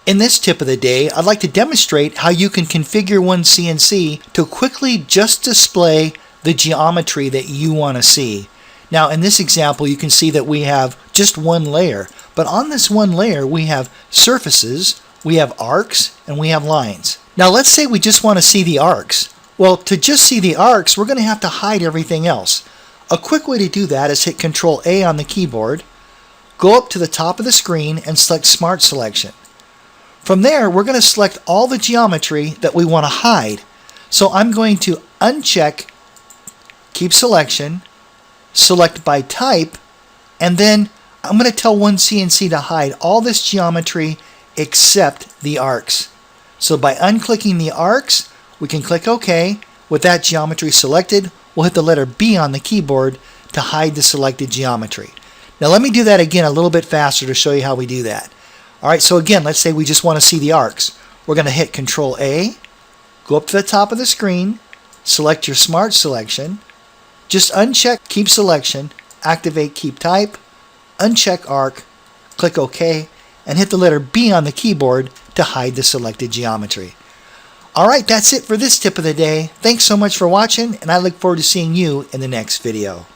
In this tip of the day, I'd like to demonstrate how you can configure OneCNC to quickly just display the geometry that you want to see. Now in this example you can see that we have just one layer, but on this one layer we have surfaces, we have arcs, and we have lines. Now let's say we just want to see the arcs. Well, to just see the arcs we're going to have to hide everything else. A quick way to do that is hit Control A on the keyboard, go up to the top of the screen and select Smart Selection. From there, we're going to select all the geometry that we want to hide. So I'm going to uncheck Keep Selection, select by type, and then I'm going to tell OneCNC to hide all this geometry except the arcs. So by unclicking the arcs, we can click OK. With that geometry selected, we'll hit the letter B on the keyboard to hide the selected geometry. Now let me do that again a little bit faster to show you how we do that. Alright, so again, let's say we just want to see the arcs. We're going to hit Control A, go up to the top of the screen, select your Smart Selection, just uncheck Keep Selection, activate Keep Type, uncheck Arc, click OK, and hit the letter B on the keyboard to hide the selected geometry. Alright, that's it for this tip of the day. Thanks so much for watching, and I look forward to seeing you in the next video.